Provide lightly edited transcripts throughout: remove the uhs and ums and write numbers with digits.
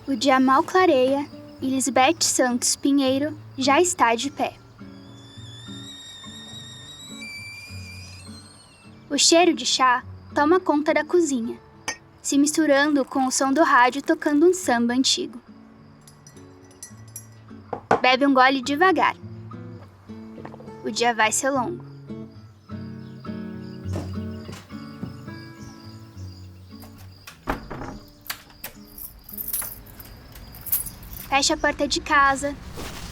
O dia mal clareia e Lisbeth Santos Pinheiro já está de pé. O cheiro de chá toma conta da cozinha, se misturando com o som do rádio tocando um samba antigo. Bebe um gole devagar. O dia vai ser longo. Fecha a porta de casa,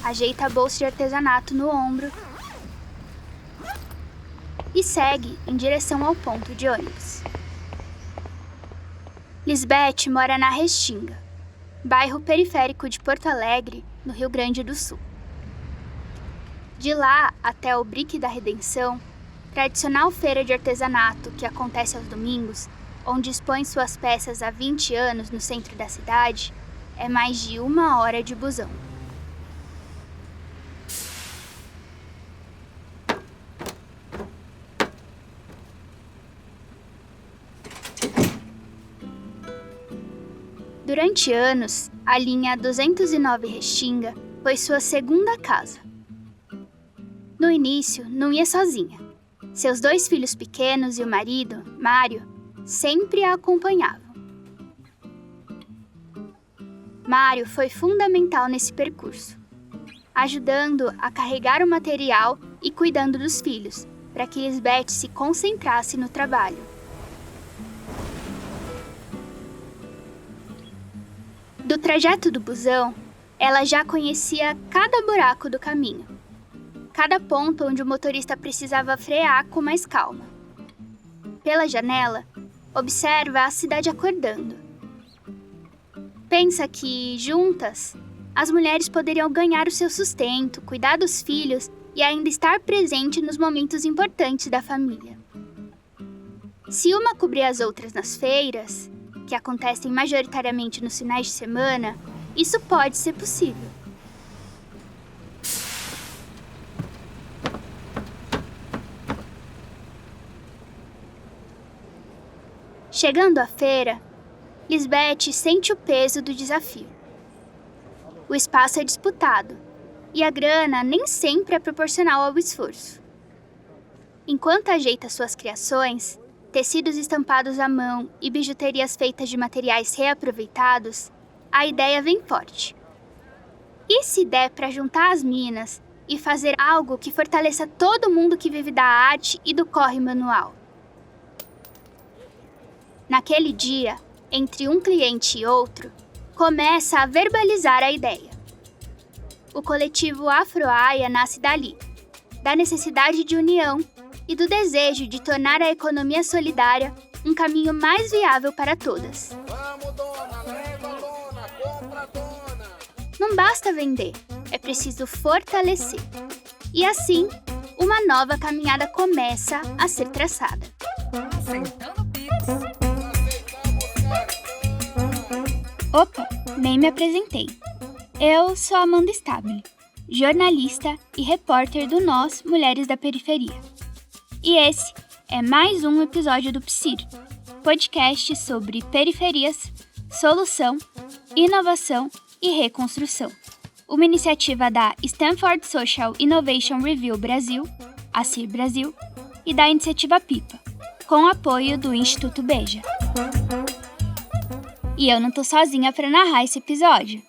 ajeita a bolsa de artesanato no ombro e segue em direção ao ponto de ônibus. Lisbeth mora na Restinga, bairro periférico de Porto Alegre, no Rio Grande do Sul. De lá até o Brick da Redenção, tradicional feira de artesanato que acontece aos domingos, onde expõe suas peças há 20 anos no centro da cidade, é mais de 1 hora de busão. Durante anos, a linha 209 Restinga foi sua segunda casa. No início, não ia sozinha. Seus 2 filhos pequenos e o marido, Mário, sempre a acompanhavam. Mário foi fundamental nesse percurso, ajudando a carregar o material e cuidando dos filhos, para que Lisbeth se concentrasse no trabalho. Do trajeto do busão, ela já conhecia cada buraco do caminho, cada ponto onde o motorista precisava frear com mais calma. Pela janela, observa a cidade acordando. Pensa que, juntas, as mulheres poderiam ganhar o seu sustento, cuidar dos filhos e ainda estar presente nos momentos importantes da família. Se uma cobrir as outras nas feiras, que acontecem majoritariamente nos finais de semana, isso pode ser possível. Chegando à feira, Lisbeth sente o peso do desafio. O espaço é disputado e a grana nem sempre é proporcional ao esforço. Enquanto ajeita suas criações, tecidos estampados à mão e bijuterias feitas de materiais reaproveitados, a ideia vem forte. E se der para juntar as minas e fazer algo que fortaleça todo mundo que vive da arte e do corre manual? Naquele dia, entre um cliente e outro, começa a verbalizar a ideia. O coletivo Afroaia nasce dali, da necessidade de união e do desejo de tornar a economia solidária um caminho mais viável para todas. Vamos, dona, leva a dona, compra a dona. Não basta vender, é preciso fortalecer. E assim, uma nova caminhada começa a ser traçada. Aceitando Pix. Opa, nem me apresentei. Eu sou Amanda Stabile, jornalista e repórter do Nós Mulheres da Periferia. E esse é mais um episódio do PSIR, podcast sobre periferias, solução, inovação e reconstrução. Uma iniciativa da Stanford Social Innovation Review Brasil, a CIR Brasil, e da Iniciativa Pipa, com apoio do Instituto Beja. E eu não tô sozinha para narrar esse episódio.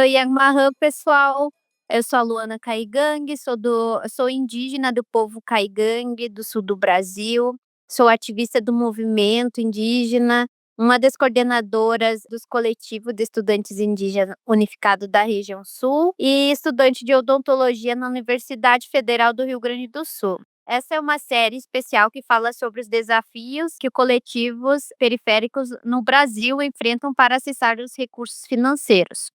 Yagmarã, pessoal. Eu sou a Luana Caigangue, sou indígena do povo Caigangue, do sul do Brasil. Sou ativista do movimento indígena, uma das coordenadoras dos coletivos de estudantes indígenas unificado da região sul e estudante de odontologia na Universidade Federal do Rio Grande do Sul. Essa é uma série especial que fala sobre os desafios que coletivos periféricos no Brasil enfrentam para acessar os recursos financeiros.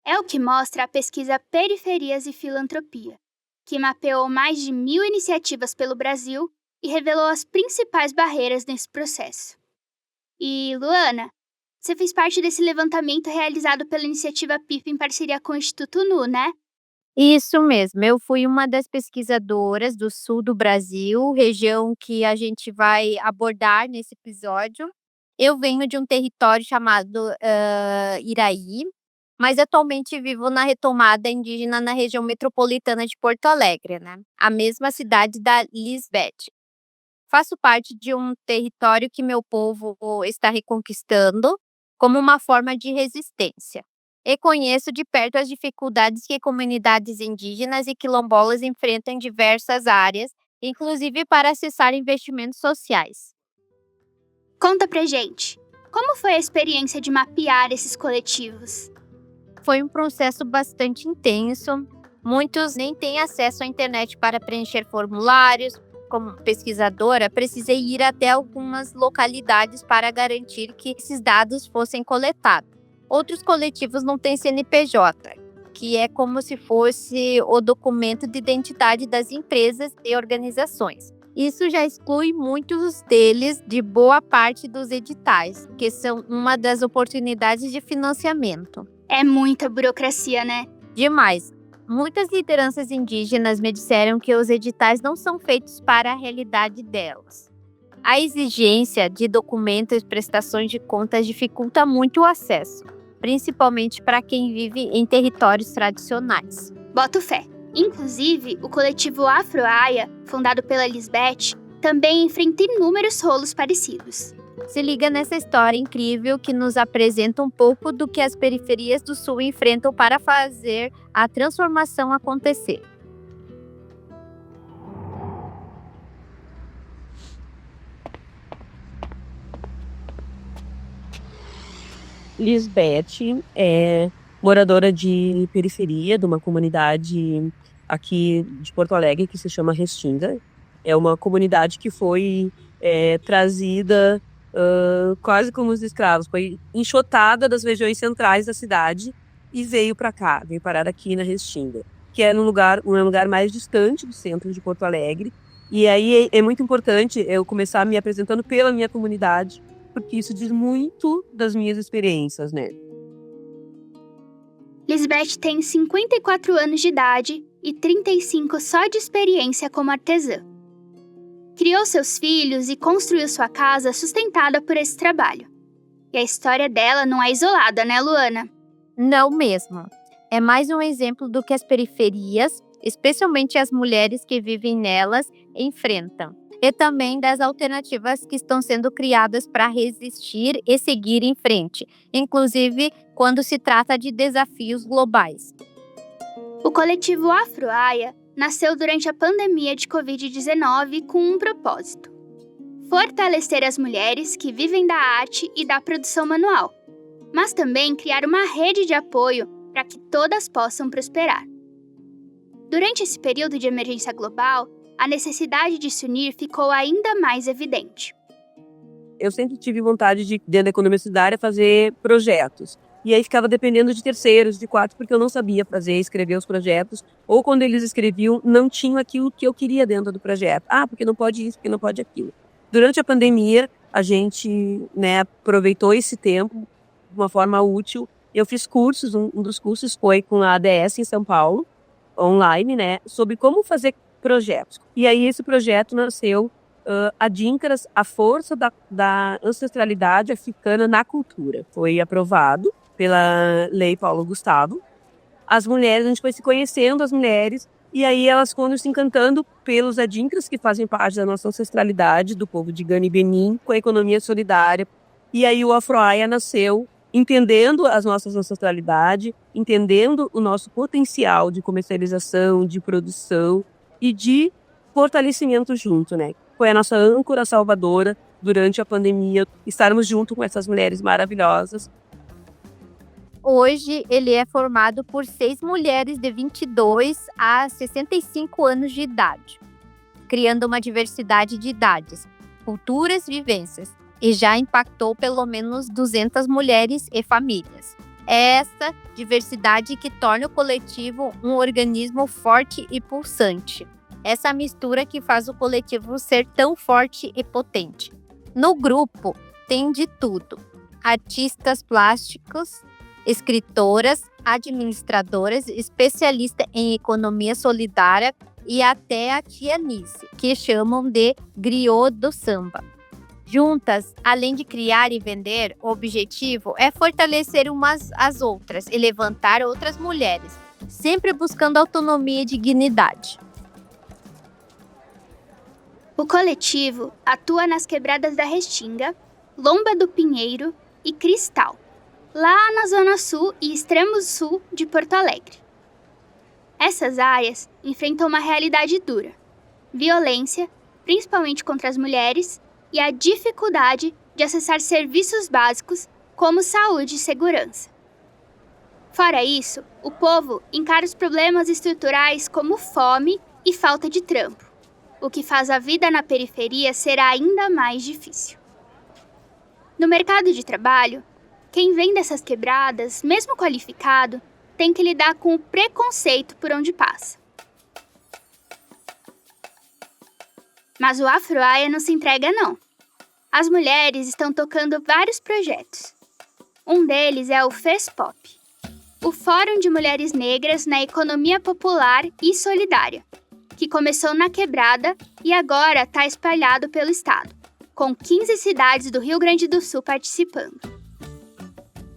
É o que mostra a pesquisa Periferias e Filantropia, que mapeou mais de 1.000 iniciativas pelo Brasil e revelou as principais barreiras nesse processo. E, Luana, você fez parte desse levantamento realizado pela Iniciativa PIPA em parceria com o Instituto NU, né? Isso mesmo, eu fui uma das pesquisadoras do sul do Brasil, região que a gente vai abordar nesse episódio. Eu venho de um território chamado Iraí, mas atualmente vivo na retomada indígena na região metropolitana de Porto Alegre, né? A mesma cidade da Lisbeth. Faço parte de um território que meu povo está reconquistando como uma forma de resistência. E conheço de perto as dificuldades que comunidades indígenas e quilombolas enfrentam em diversas áreas, inclusive para acessar investimentos sociais. Conta pra gente, como foi a experiência de mapear esses coletivos? Foi um processo bastante intenso. Muitos nem têm acesso à internet para preencher formulários. Como pesquisadora, precisei ir até algumas localidades para garantir que esses dados fossem coletados. Outros coletivos não têm CNPJ, que é como se fosse o documento de identidade das empresas e organizações. Isso já exclui muitos deles de boa parte dos editais, que são uma das oportunidades de financiamento. É muita burocracia, né? Demais. Muitas lideranças indígenas me disseram que os editais não são feitos para a realidade delas. A exigência de documentos e prestações de contas dificulta muito o acesso, principalmente para quem vive em territórios tradicionais. Boto fé. Inclusive, o coletivo Afro-Aya, fundado pela Lisbeth, também enfrenta inúmeros rolos parecidos. Se liga nessa história incrível que nos apresenta um pouco do que as periferias do Sul enfrentam para fazer a transformação acontecer. Lisbeth é moradora de periferia de uma comunidade aqui de Porto Alegre que se chama Restinga. É uma comunidade que foi trazida quase como os escravos, foi enxotada das regiões centrais da cidade e veio para cá, veio parar aqui na Restinga, que é um lugar mais distante do centro de Porto Alegre. E aí é muito importante eu começar me apresentando pela minha comunidade, porque isso diz muito das minhas experiências, né? Lisbeth tem 54 anos de idade e 35 só de experiência como artesã. Criou seus filhos e construiu sua casa sustentada por esse trabalho. E a história dela não é isolada, né, Luana? Não mesmo. É mais um exemplo do que as periferias, especialmente as mulheres que vivem nelas, enfrentam. E também das alternativas que estão sendo criadas para resistir e seguir em frente, inclusive quando se trata de desafios globais. O coletivo Afro-Aya nasceu durante a pandemia de Covid-19 com um propósito: fortalecer as mulheres que vivem da arte e da produção manual, mas também criar uma rede de apoio para que todas possam prosperar. Durante esse período de emergência global, a necessidade de se unir ficou ainda mais evidente. Eu sempre tive vontade de, dentro da economia solidária, fazer projetos. E aí ficava dependendo de terceiros, de quartos, porque eu não sabia fazer, escrever os projetos. Ou quando eles escreviam, não tinham aquilo que eu queria dentro do projeto. Ah, porque não pode isso, porque não pode aquilo. Durante a pandemia, a gente aproveitou esse tempo de uma forma útil. Eu fiz cursos, um dos cursos foi com a ADS em São Paulo, online, sobre como fazer projetos. E aí esse projeto nasceu, Adinkras, a força da ancestralidade africana na cultura. Foi aprovado pela Lei Paulo Gustavo. As mulheres, a gente foi se conhecendo, as mulheres, e aí elas foram se encantando pelos Adinkras, que fazem parte da nossa ancestralidade, do povo de Gana e Benin, com a economia solidária. E aí o Afro-Aya nasceu, entendendo as nossas ancestralidades, entendendo o nosso potencial de comercialização, de produção e de fortalecimento junto, Foi a nossa âncora salvadora durante a pandemia, estarmos junto com essas mulheres maravilhosas. Hoje ele é formado por 6 mulheres de 22 a 65 anos de idade, criando uma diversidade de idades, culturas e vivências, e já impactou pelo menos 200 mulheres e famílias. É essa diversidade que torna o coletivo um organismo forte e pulsante. Essa mistura que faz o coletivo ser tão forte e potente. No grupo tem de tudo: artistas plásticos, escritoras, administradoras, especialistas em economia solidária e até a tia Nice, que chamam de griot do samba. Juntas, além de criar e vender, o objetivo é fortalecer umas às outras e levantar outras mulheres, sempre buscando autonomia e dignidade. O coletivo atua nas quebradas da Restinga, Lomba do Pinheiro e Cristal, lá na zona sul e extremo sul de Porto Alegre. Essas áreas enfrentam uma realidade dura: violência, principalmente contra as mulheres, e a dificuldade de acessar serviços básicos como saúde e segurança. Fora isso, o povo encara os problemas estruturais como fome e falta de trampo, o que faz a vida na periferia ser ainda mais difícil. No mercado de trabalho, quem vem dessas quebradas, mesmo qualificado, tem que lidar com o preconceito por onde passa. Mas o Afroaia não se entrega, não. As mulheres estão tocando vários projetos. Um deles é o FESPOP, o Fórum de Mulheres Negras na Economia Popular e Solidária, que começou na Quebrada e agora está espalhado pelo estado, com 15 cidades do Rio Grande do Sul participando.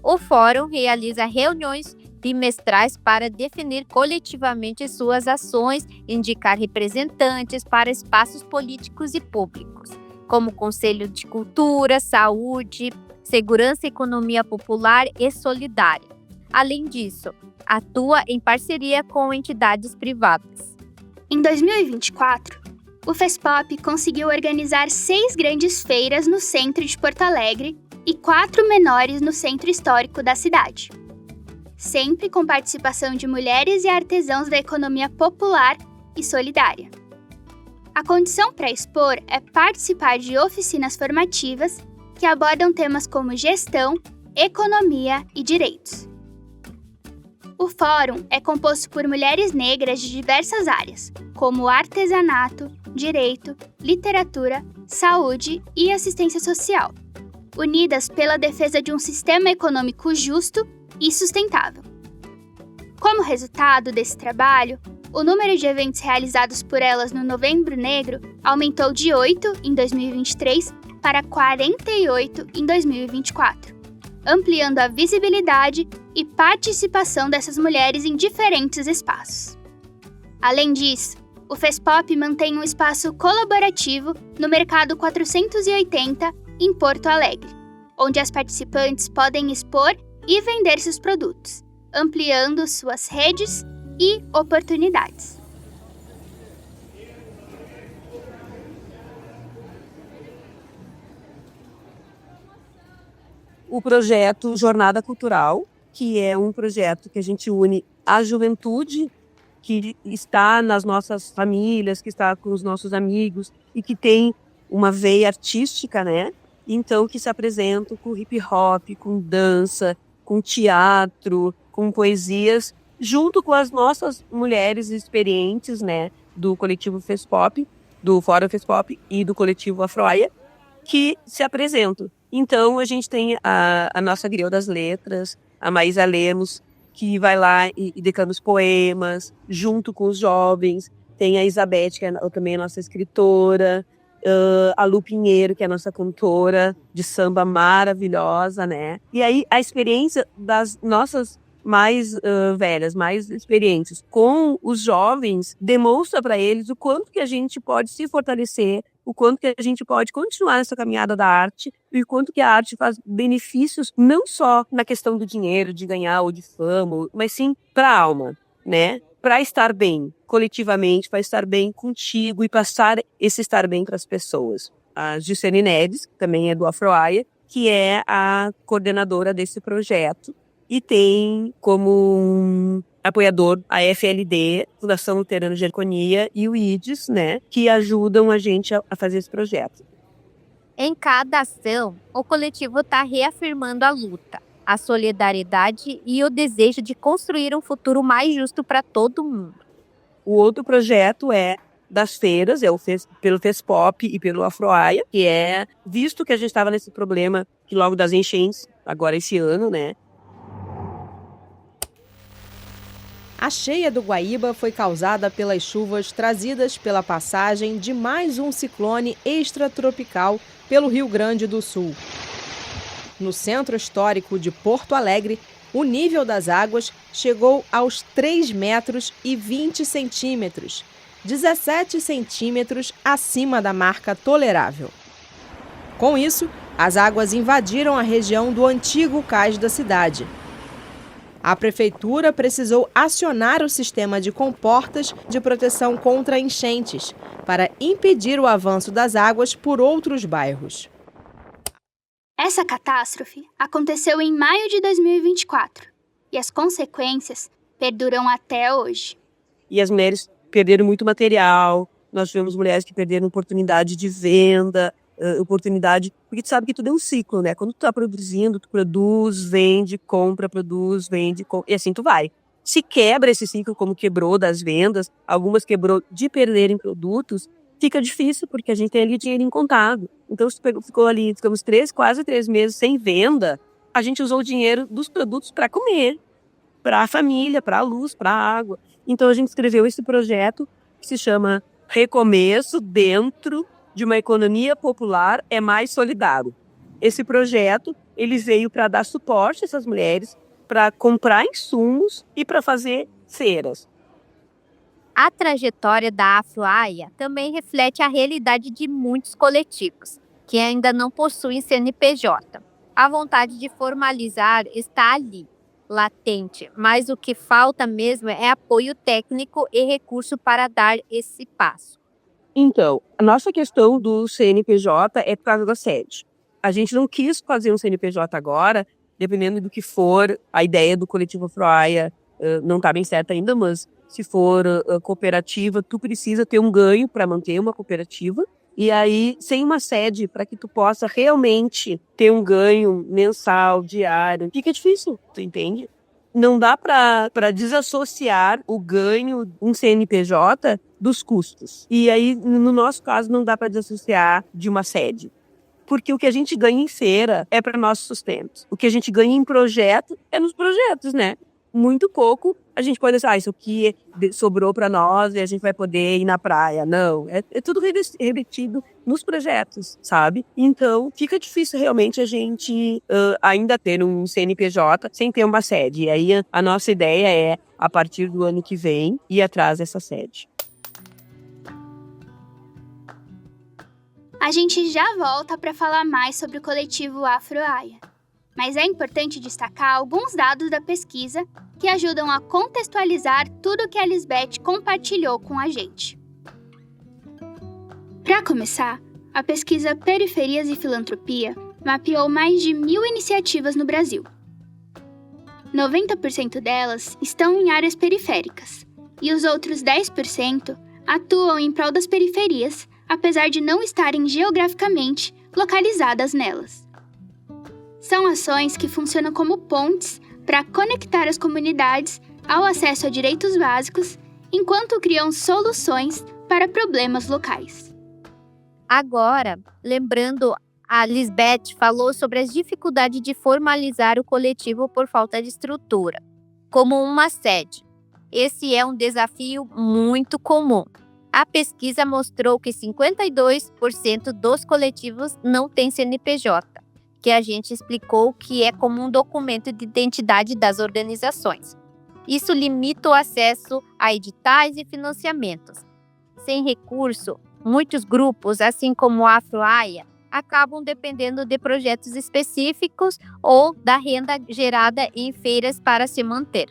O fórum realiza reuniões bimestrais para definir coletivamente suas ações e indicar representantes para espaços políticos e públicos, como Conselho de Cultura, Saúde, Segurança e Economia Popular e Solidária. Além disso, atua em parceria com entidades privadas. Em 2024, o FESPOP conseguiu organizar 6 grandes feiras no centro de Porto Alegre e 4 menores no centro histórico da cidade, sempre com participação de mulheres e artesãos da economia popular e solidária. A condição para expor é participar de oficinas formativas que abordam temas como gestão, economia e direitos. O fórum é composto por mulheres negras de diversas áreas, como artesanato, direito, literatura, saúde e assistência social, unidas pela defesa de um sistema econômico justo e sustentável. Como resultado desse trabalho, o número de eventos realizados por elas no Novembro Negro aumentou de 8 em 2023 para 48 em 2024, ampliando a visibilidade e participação dessas mulheres em diferentes espaços. Além disso, o FESPOP mantém um espaço colaborativo no Mercado 480 em Porto Alegre, onde as participantes podem expor e vender seus produtos, ampliando suas redes e oportunidades. O projeto Jornada Cultural, que é um projeto que a gente une a juventude que está nas nossas famílias, que está com os nossos amigos e que tem uma veia artística, né? Então, que se apresentam com hip hop, com dança, com teatro, com poesias, junto com as nossas mulheres experientes, né? Do coletivo FESPOP, do Fórum FESPOP e do coletivo Afroaia, que se apresentam. Então, a gente tem a nossa griot das letras, a Maísa Lemos, que vai lá e declama os poemas, junto com os jovens. Tem a Isabeth, que é também a nossa escritora, a Lu Pinheiro, que é a nossa cantora de samba maravilhosa, né? E aí, a experiência das nossas mais velhas, mais experientes com os jovens, demonstra para eles o quanto que a gente pode se fortalecer, o quanto que a gente pode continuar nessa caminhada da arte e o quanto que a arte faz benefícios não só na questão do dinheiro, de ganhar ou de fama, mas sim para a alma, né? Para estar bem coletivamente, para estar bem contigo e passar esse estar bem para as pessoas. A Gisele Neves, que também é do Afroaia, que é a coordenadora desse projeto e tem como apoiador a FLD, Fundação Luterana de Diaconia, e o IDES, né, que ajudam a gente a fazer esse projeto. Em cada ação, o coletivo está reafirmando a luta, a solidariedade e o desejo de construir um futuro mais justo para todo mundo. O outro projeto é das feiras, pelo FESPOP e pelo Afroaia, que é, visto que a gente estava nesse problema que logo das enchentes, agora esse ano, né? A cheia do Guaíba foi causada pelas chuvas trazidas pela passagem de mais um ciclone extratropical pelo Rio Grande do Sul. No centro histórico de Porto Alegre, o nível das águas chegou aos 3 metros e 20 centímetros, 17 centímetros acima da marca tolerável. Com isso, as águas invadiram a região do antigo cais da cidade. A prefeitura precisou acionar o sistema de comportas de proteção contra enchentes para impedir o avanço das águas por outros bairros. Essa catástrofe aconteceu em maio de 2024 e as consequências perduram até hoje. E as mulheres perderam muito material, nós tivemos mulheres que perderam oportunidade de venda, oportunidade, porque tu sabe que tudo é um ciclo, né? Quando tu tá produzindo, tu produz, vende, compra, produz, vende, e assim tu vai. Se quebra esse ciclo como quebrou das vendas, algumas quebrou de perderem produtos, fica difícil porque a gente tem ali dinheiro incontado. Então se ficou ali, ficamos quase 3 meses sem venda, a gente usou o dinheiro dos produtos para comer, para a família, para a luz, para a água. Então a gente escreveu esse projeto que se chama Recomeço dentro de uma economia popular é mais solidário. Esse projeto, ele veio para dar suporte a essas mulheres, para comprar insumos e para fazer feiras. A trajetória da Afro-AIA também reflete a realidade de muitos coletivos, que ainda não possuem CNPJ. A vontade de formalizar está ali, latente, mas o que falta mesmo é apoio técnico e recurso para dar esse passo. Então, a nossa questão do CNPJ é por causa da sede. A gente não quis fazer um CNPJ agora, dependendo do que for, a ideia do coletivo Afro-AIA não está bem certa ainda, mas se for cooperativa, tu precisa ter um ganho para manter uma cooperativa. E aí, sem uma sede, para que tu possa realmente ter um ganho mensal, diário, fica difícil, tu entende? Não dá para desassociar o ganho, um CNPJ, dos custos. E aí, no nosso caso, não dá para desassociar de uma sede. Porque o que a gente ganha em feira é para nosso sustento. O que a gente ganha em projeto é nos projetos, né? Muito pouco a gente pode dizer, isso aqui sobrou para nós e a gente vai poder ir na praia. Não, é tudo revestido nos projetos, sabe? Então, fica difícil realmente a gente ainda ter um CNPJ sem ter uma sede. E aí, a nossa ideia é, a partir do ano que vem, ir atrás dessa sede. A gente já volta para falar mais sobre o coletivo Afro-AIA. Mas é importante destacar alguns dados da pesquisa que ajudam a contextualizar tudo o que a Lisbeth compartilhou com a gente. Para começar, a pesquisa Periferias e Filantropia mapeou mais de 1.000 iniciativas no Brasil. 90% delas estão em áreas periféricas, e os outros 10% atuam em prol das periferias, apesar de não estarem geograficamente localizadas nelas. São ações que funcionam como pontes para conectar as comunidades ao acesso a direitos básicos, enquanto criam soluções para problemas locais. Agora, lembrando, a Lisbeth falou sobre as dificuldades de formalizar o coletivo por falta de estrutura, como uma sede. Esse é um desafio muito comum. A pesquisa mostrou que 52% dos coletivos não têm CNPJ, que a gente explicou que é como um documento de identidade das organizações. Isso limita o acesso a editais e financiamentos. Sem recurso, muitos grupos, assim como a Afro-AIA, acabam dependendo de projetos específicos ou da renda gerada em feiras para se manter.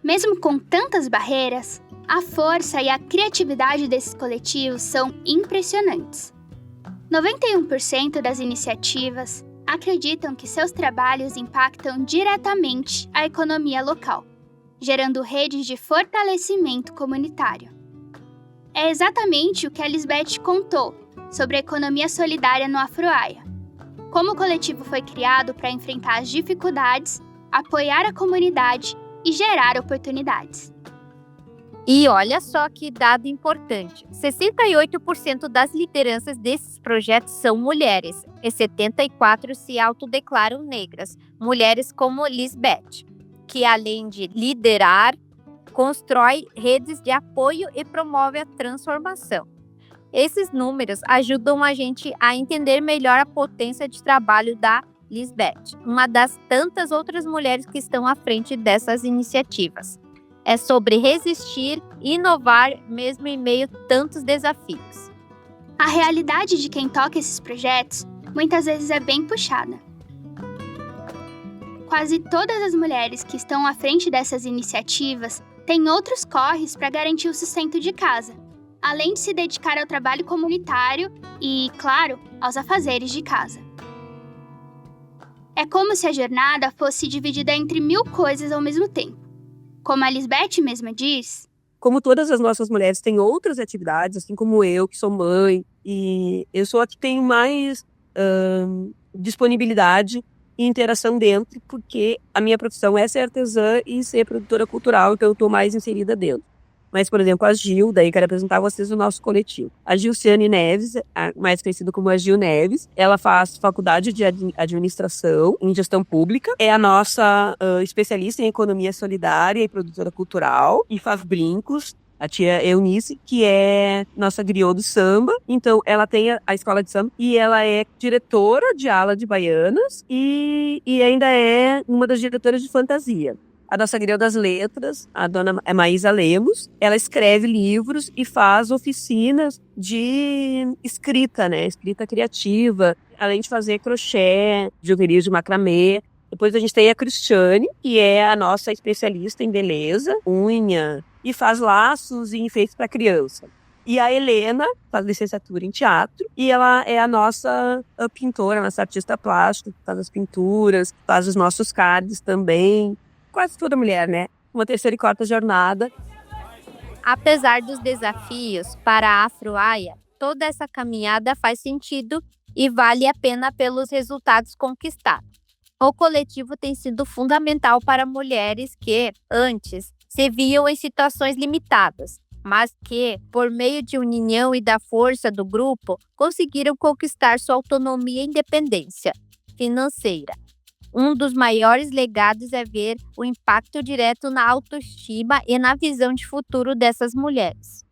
Mesmo com tantas barreiras, a força e a criatividade desses coletivos são impressionantes. 91% das iniciativas acreditam que seus trabalhos impactam diretamente a economia local, gerando redes de fortalecimento comunitário. É exatamente o que a Lisbeth contou sobre a economia solidária no Afro-AIA. Como o coletivo foi criado para enfrentar as dificuldades, apoiar a comunidade e gerar oportunidades. E olha só que dado importante, 68% das lideranças desses projetos são mulheres, e 74% se autodeclaram negras, mulheres como Lisbeth, que além de liderar, constrói redes de apoio e promove a transformação. Esses números ajudam a gente a entender melhor a potência de trabalho da Lisbeth, uma das tantas outras mulheres que estão à frente dessas iniciativas. É sobre resistir e inovar mesmo em meio a tantos desafios. A realidade de quem toca esses projetos muitas vezes é bem puxada. Quase todas as mulheres que estão à frente dessas iniciativas têm outros corres para garantir o sustento de casa, além de se dedicar ao trabalho comunitário e, claro, aos afazeres de casa. É como se a jornada fosse dividida entre 1000 coisas ao mesmo tempo. Como a Lisbeth mesma diz, como todas as nossas mulheres têm outras atividades, assim como eu, que sou mãe, e eu sou a que tenho mais disponibilidade e interação dentro, porque a minha profissão é ser artesã e ser produtora cultural, então eu estou mais inserida dentro. Mas, por exemplo, a Gil, daí quero apresentar a vocês o nosso coletivo. A Gilciane Neves, mais conhecida como a Gil Neves, ela faz faculdade de administração em gestão pública, é a nossa especialista em economia solidária e produtora cultural, e faz brincos. A tia Eunice, que é nossa griot do samba. Então, ela tem a escola de samba e ela é diretora de ala de baianas e ainda é uma das diretoras de fantasia. A nossa griot das letras, a dona Maísa Lemos, ela escreve livros e faz oficinas de escrita, né? Escrita criativa, além de fazer crochê, bijuteria de macramê. Depois a gente tem a Cristiane, que é a nossa especialista em beleza, unha, e faz laços e enfeites para criança. E a Helena faz licenciatura em teatro e ela é a nossa pintora, nossa artista plástica, faz as pinturas, faz os nossos cards também. Quase toda mulher, né? Uma terceira e quarta jornada. Apesar dos desafios para a Afro-Aya, toda essa caminhada faz sentido e vale a pena pelos resultados conquistados. O coletivo tem sido fundamental para mulheres que, antes, se viam em situações limitadas, mas que, por meio de união e da força do grupo, conseguiram conquistar sua autonomia e independência financeira. Um dos maiores legados é ver o impacto direto na autoestima e na visão de futuro dessas mulheres.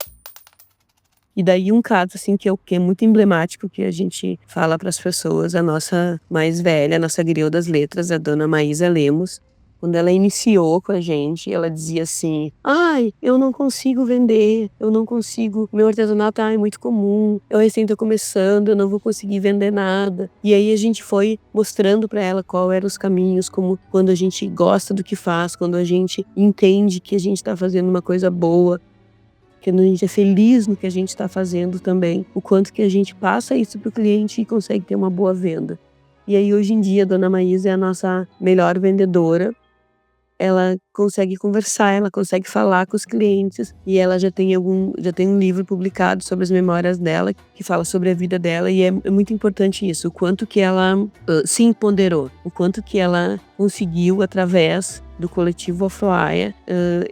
E daí um caso assim que é muito emblemático, que a gente fala para as pessoas, a nossa mais velha, a nossa griot das letras, a dona Maísa Lemos, quando ela iniciou com a gente, ela dizia assim: ai, eu não consigo vender, eu não consigo, meu artesanato é muito comum, eu recém estou começando, eu não vou conseguir vender nada. E aí a gente foi mostrando para ela qual eram os caminhos, como quando a gente gosta do que faz, quando a gente entende que a gente está fazendo uma coisa boa, que a gente é feliz no que a gente está fazendo também, o quanto que a gente passa isso para o cliente e consegue ter uma boa venda. E aí hoje em dia a dona Maísa é a nossa melhor vendedora. Ela consegue conversar, ela consegue falar com os clientes e ela já tem um livro publicado sobre as memórias dela, que fala sobre a vida dela, e é muito importante isso, o quanto que ela se empoderou, o quanto que ela conseguiu, através do coletivo Afro-Aya,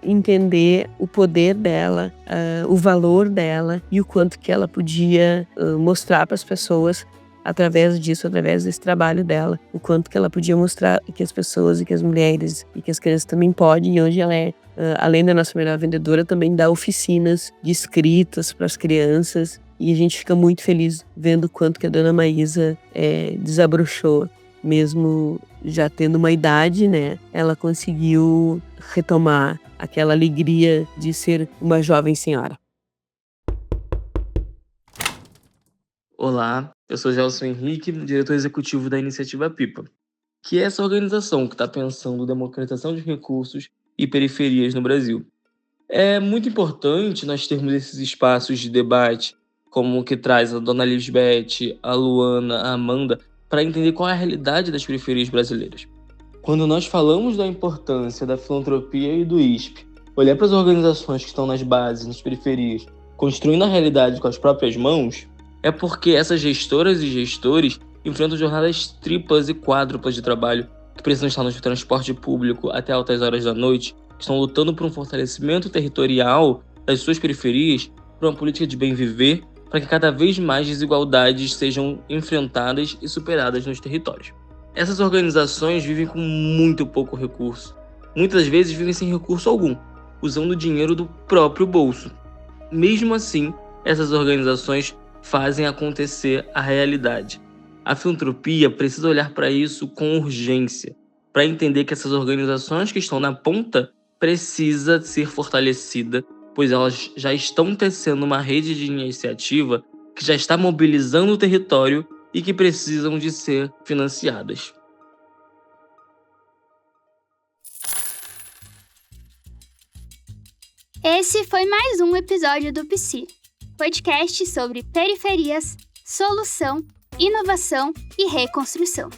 entender o poder dela, o valor dela e o quanto que ela podia mostrar para as pessoas através disso, através desse trabalho dela, o quanto que ela podia mostrar que as pessoas e que as mulheres e que as crianças também podem. E hoje ela é, além da nossa melhor vendedora, também dá oficinas de escritas para as crianças, e a gente fica muito feliz vendo o quanto que a dona Maísa desabrochou, mesmo já tendo uma idade, né? Ela conseguiu retomar aquela alegria de ser uma jovem senhora. Olá, eu sou Gelson Henrique, diretor executivo da Iniciativa Pipa, que é essa organização que está pensando democratização de recursos e periferias no Brasil. É muito importante nós termos esses espaços de debate, como o que traz a dona Lisbeth, a Luana, a Amanda, para entender qual é a realidade das periferias brasileiras. Quando nós falamos da importância da filantropia e do ISP, olhar para as organizações que estão nas bases, nas periferias, construindo a realidade com as próprias mãos, é porque essas gestoras e gestores enfrentam jornadas triplas e quádruplas de trabalho, que precisam estar no transporte público até altas horas da noite, que estão lutando por um fortalecimento territorial das suas periferias, por uma política de bem viver, para que cada vez mais desigualdades sejam enfrentadas e superadas nos territórios. Essas organizações vivem com muito pouco recurso. Muitas vezes vivem sem recurso algum, usando o dinheiro do próprio bolso. Mesmo assim, essas organizações fazem acontecer a realidade. A filantropia precisa olhar para isso com urgência, para entender que essas organizações que estão na ponta precisa ser fortalecida, pois elas já estão tecendo uma rede de iniciativa que já está mobilizando o território e que precisam de ser financiadas. Esse foi mais um episódio do Psi, podcast sobre periferias, solução, inovação e reconstrução.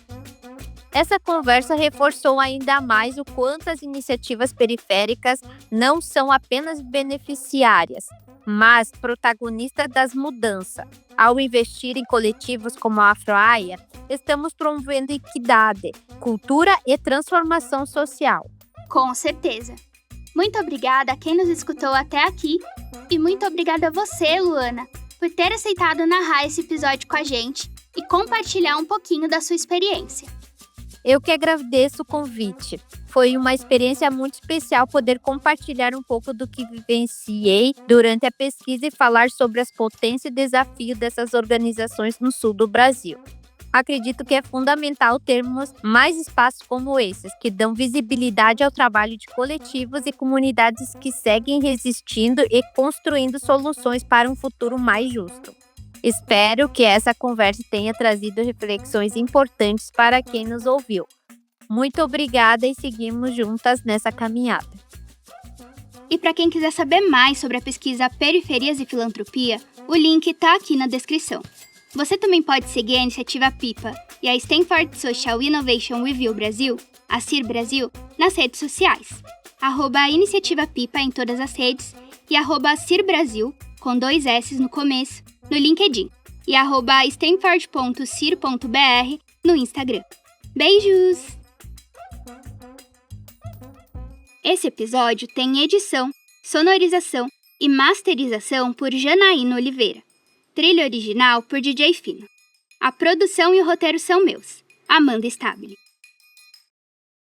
Essa conversa reforçou ainda mais o quanto as iniciativas periféricas não são apenas beneficiárias, mas protagonistas das mudanças. Ao investir em coletivos como a Afroaia, estamos promovendo equidade, cultura e transformação social. Com certeza. Muito obrigada a quem nos escutou até aqui e muito obrigada a você, Luana, por ter aceitado narrar esse episódio com a gente e compartilhar um pouquinho da sua experiência. Eu que agradeço o convite. Foi uma experiência muito especial poder compartilhar um pouco do que vivenciei durante a pesquisa e falar sobre as potências e desafios dessas organizações no sul do Brasil. Acredito que é fundamental termos mais espaços como esses, que dão visibilidade ao trabalho de coletivos e comunidades que seguem resistindo e construindo soluções para um futuro mais justo. Espero que essa conversa tenha trazido reflexões importantes para quem nos ouviu. Muito obrigada e seguimos juntas nessa caminhada. E para quem quiser saber mais sobre a pesquisa Periferias e Filantropia, o link está aqui na descrição. Você também pode seguir a Iniciativa PIPA e a Stanford Social Innovation Review Brasil, a CIR Brasil, nas redes sociais. @Iniciativa PIPA em todas as redes e @CIR Brasil, com 2 S no começo, no LinkedIn. E @stanford.cir.br no Instagram. Beijos! Esse episódio tem edição, sonorização e masterização por Janaína Oliveira. Trilha original por DJ Fino. A produção e o roteiro são meus, Amanda Stabile.